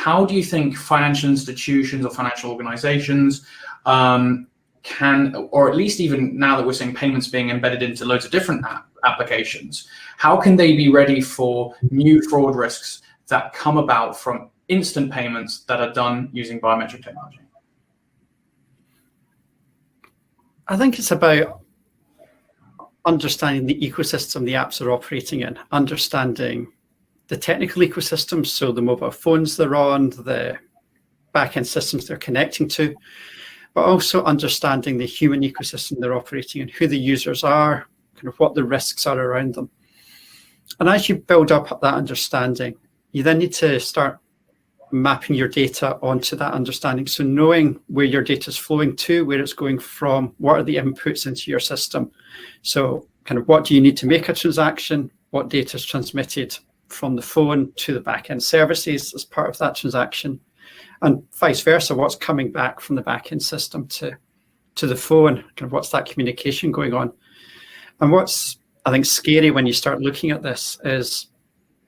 how do you think financial institutions or financial organizations can, or at least even now that we're seeing payments being embedded into loads of different applications, how can they be ready for new fraud risks that come about from instant payments that are done using biometric technology? I think it's about understanding the ecosystem the apps are operating in, understanding the technical ecosystem, so the mobile phones they're on, the back-end systems they're connecting to, but also understanding the human ecosystem they're operating in, who the users are, kind of what the risks are around them. And as you build up that understanding, you then need to start mapping your data onto that understanding. So knowing where your data is flowing to, where it's going from, what are the inputs into your system. So kind of what do you need to make a transaction, what data is transmitted from the phone to the back-end services as part of that transaction, and vice versa, what's coming back from the back-end system to the phone, kind of what's that communication going on. And what's, I think, scary when you start looking at this is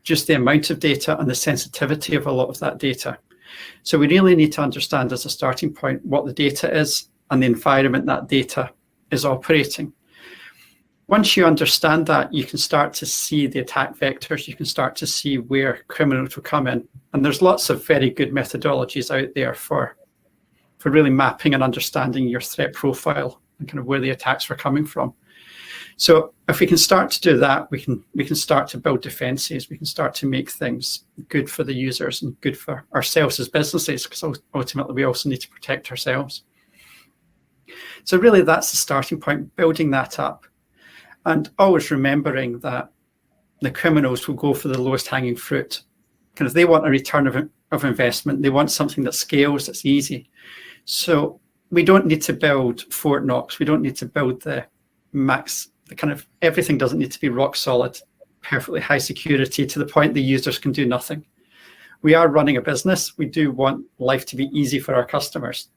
just the amount of data and the sensitivity of a lot of that data. So we really need to understand as a starting point what the data is and the environment that data is operating. Once you understand that, you can start to see the attack vectors, you can start to see where criminals will come in. And there's lots of very good methodologies out there for really mapping and understanding your threat profile and kind of where the attacks were coming from. So if we can start to do that, we can start to build defenses, we can start to make things good for the users and good for ourselves as businesses, because ultimately we also need to protect ourselves. So really that's the starting point, building that up. And always remembering that the criminals will go for the lowest hanging fruit. Kind of, they want a return of investment. They want something that scales, that's easy. So we don't need to build Fort Knox. We don't need to build the max, the kind of, everything doesn't need to be rock solid, perfectly high security to the point the users can do nothing. We are running a business. We do want life to be easy for our customers.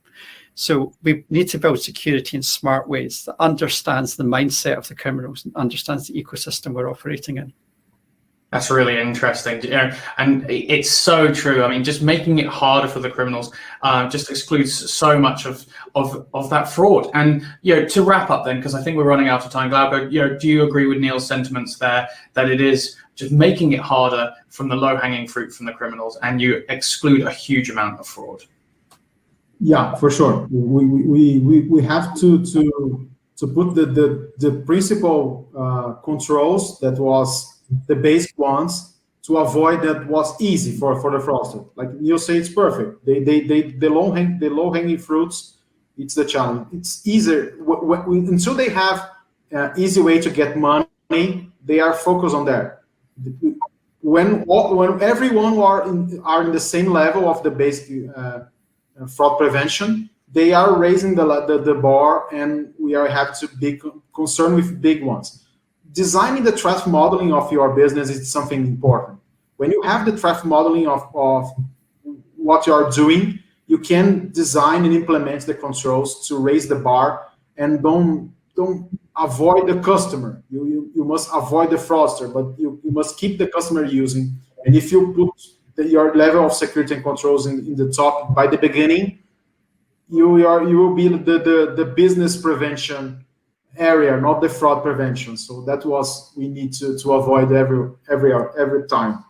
So we need to build security in smart ways that understands the mindset of the criminals and understands the ecosystem we're operating in. That's really interesting, you know, and it's so true. I mean, just making it harder for the criminals just excludes so much of that fraud. And, you know, to wrap up then, because I think we're running out of time, Glauco, you know, do you agree with Neal's sentiments there that it is just making it harder from the low-hanging fruit from the criminals, and you exclude a huge amount of fraud? Yeah, for sure. We have to put the principal controls that was the basic ones to avoid that was easy for the fraudster. Like Neal said, it's perfect. The low hanging fruits, it's the challenge. It's easier until they have easy way to get money. They are focused on that. When everyone are in the same level of the basic fraud prevention, they are raising the bar, and we have to be concerned with big ones. Designing the threat modeling of your business is something important. When you have the threat modeling of what you are doing, you can design and implement the controls to raise the bar, and don't avoid the customer. You must avoid the fraudster, but you must keep the customer using. And if you put your level of security and controls in the top by the beginning, you will be the business prevention area, not the fraud prevention. So that was we need to avoid every time.